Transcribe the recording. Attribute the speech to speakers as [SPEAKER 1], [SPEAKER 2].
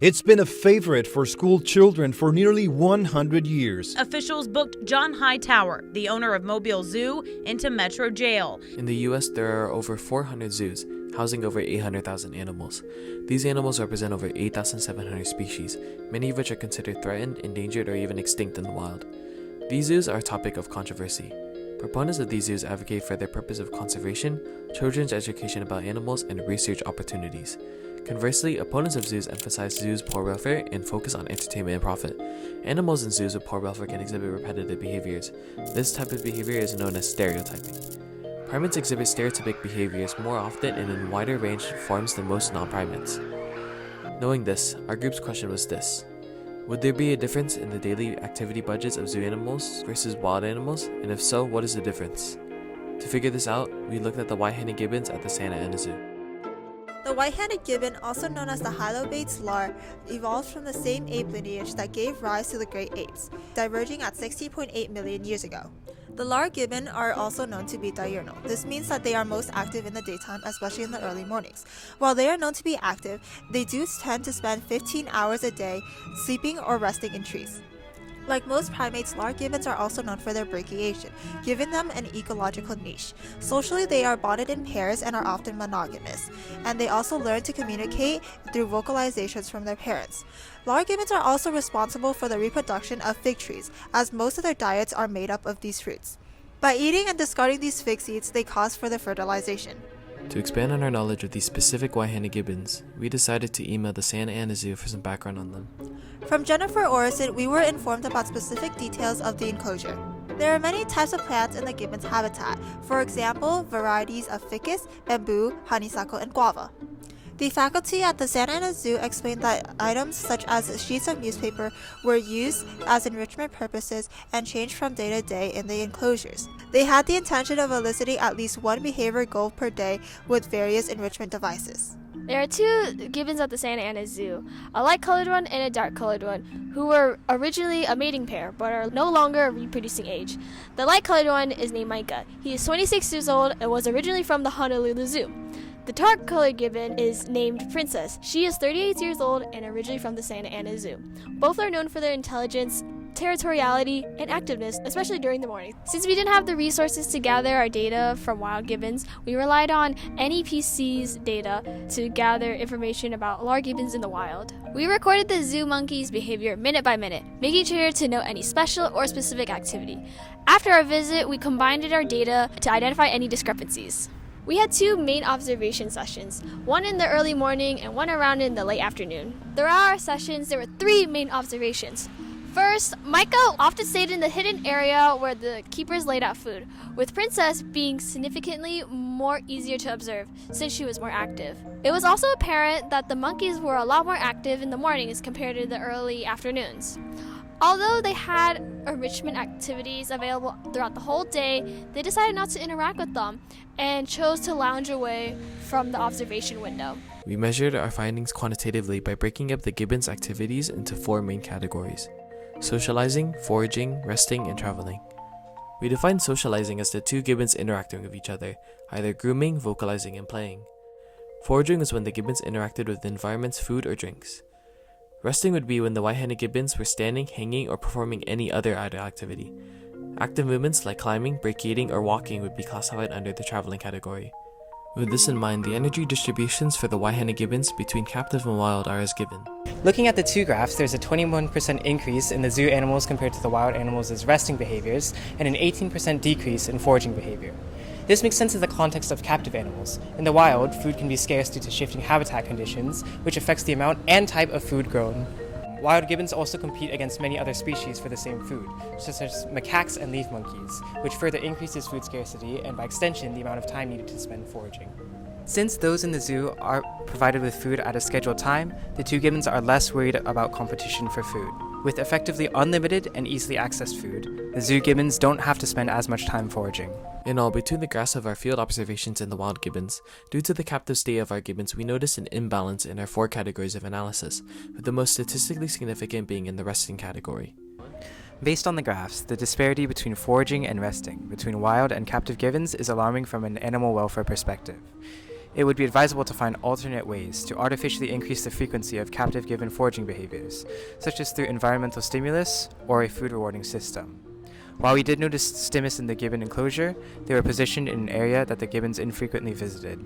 [SPEAKER 1] It's been a favorite for school children for nearly 100 years.
[SPEAKER 2] Officials booked John Hightower, the owner of Mobile Zoo, into Metro Jail.
[SPEAKER 3] In the U.S., there are over 400 zoos, housing over 800,000 animals. These animals represent over 8,700 species, many of which are considered threatened, endangered, or even extinct in the wild. These zoos are a topic of controversy. Proponents of these zoos advocate for their purpose of conservation, children's education about animals, and research opportunities. Conversely, opponents of zoos emphasize zoos' poor welfare and focus on entertainment and profit. Animals in zoos with poor welfare can exhibit repetitive behaviors. This type of behavior is known as stereotyping. Primates exhibit stereotypic behaviors more often and in wider range forms than most non-primates. Knowing this, our group's question was this: would there be a difference in the daily activity budgets of zoo animals versus wild animals? And if so, what is the difference? To figure this out, we looked at the white-handed gibbons at the Santa Ana Zoo.
[SPEAKER 4] The white-handed gibbon, also known as the Hylobates lar, evolved from the same ape lineage that gave rise to the great apes, diverging at 60.8 million years ago. The lar gibbon are also known to be diurnal. This means that they are most active in the daytime, especially in the early mornings. While they are known to be active, they do tend to spend 15 hours a day sleeping or resting in trees. Like most primates, lar gibbons are also known for their brachiation, giving them an ecological niche. Socially, they are bonded in pairs and are often monogamous, and they also learn to communicate through vocalizations from their parents. Lar gibbons are also responsible for the reproduction of fig trees, as most of their diets are made up of these fruits. By eating and discarding these fig seeds, they cause further fertilization.
[SPEAKER 3] To expand on our knowledge of these specific white-handed gibbons, we decided to email the Santa Ana Zoo for some background on them.
[SPEAKER 4] From Jennifer Orison, we were informed about specific details of the enclosure. There are many types of plants in the gibbon's habitat, for example, varieties of ficus, bamboo, honeysuckle, and guava. The faculty at the Santa Ana Zoo explained that items such as sheets of newspaper were used as enrichment purposes and changed from day to day in the enclosures. They had the intention of eliciting at least one behavior goal per day with various enrichment devices.
[SPEAKER 5] There are two gibbons at the Santa Ana Zoo, a light-colored one and a dark-colored one, who were originally a mating pair but are no longer a reproducing age. The light-colored one is named Micah. He is 26 years old and was originally from the Honolulu Zoo. The dark-colored gibbon is named Princess. She is 38 years old and originally from the Santa Ana Zoo. Both are known for their intelligence, territoriality, and activeness, especially during the morning. Since we didn't have the resources to gather our data from wild gibbons, we relied on NEPC's data to gather information about lar gibbons in the wild. We recorded the zoo monkeys' behavior minute by minute, making sure to note any special or specific activity. After our visit, we combined our data to identify any discrepancies. We had two main observation sessions, one in the early morning and one around in the late afternoon. Throughout our sessions, there were three main observations. First, Micah often stayed in the hidden area where the keepers laid out food, with Princess being significantly more easier to observe since she was more active. It was also apparent that the monkeys were a lot more active in the mornings compared to the early afternoons. Although they had enrichment activities available throughout the whole day, they decided not to interact with them and chose to lounge away from the observation window.
[SPEAKER 3] We measured our findings quantitatively by breaking up the gibbons' activities into four main categories: socializing, foraging, resting, and traveling. We defined socializing as the two gibbons interacting with each other, either grooming, vocalizing, and playing. Foraging was when the gibbons interacted with the environment's food or drinks. Resting would be when the white-handed gibbons were standing, hanging, or performing any other idle activity. Active movements like climbing, brachiating, or walking would be classified under the traveling category. With this in mind, the energy distributions for the white-handed gibbons between captive and wild are as given.
[SPEAKER 6] Looking at the two graphs, there's a 21% increase in the zoo animals compared to the wild animals' resting behaviors, and an 18% decrease in foraging behavior. This makes sense in the context of captive animals. In the wild, food can be scarce due to shifting habitat conditions, which affects the amount and type of food grown. Wild gibbons also compete against many other species for the same food, such as macaques and leaf monkeys, which further increases food scarcity and, by extension, the amount of time needed to spend foraging. Since those in the zoo are provided with food at a scheduled time, the two gibbons are less worried about competition for food. With effectively unlimited and easily accessed food, the zoo gibbons don't have to spend as much time foraging.
[SPEAKER 3] In all, between the graphs of our field observations and the wild gibbons, due to the captive state of our gibbons, we noticed an imbalance in our four categories of analysis, with the most statistically significant being in the resting category.
[SPEAKER 6] Based on the graphs, the disparity between foraging and resting between wild and captive gibbons is alarming from an animal welfare perspective. it would be advisable to find alternate ways to artificially increase the frequency of captive gibbon foraging behaviors, such as through environmental stimulus or a food rewarding system. While we did notice stimulus in the gibbon enclosure, they were positioned in an area that the gibbons infrequently visited.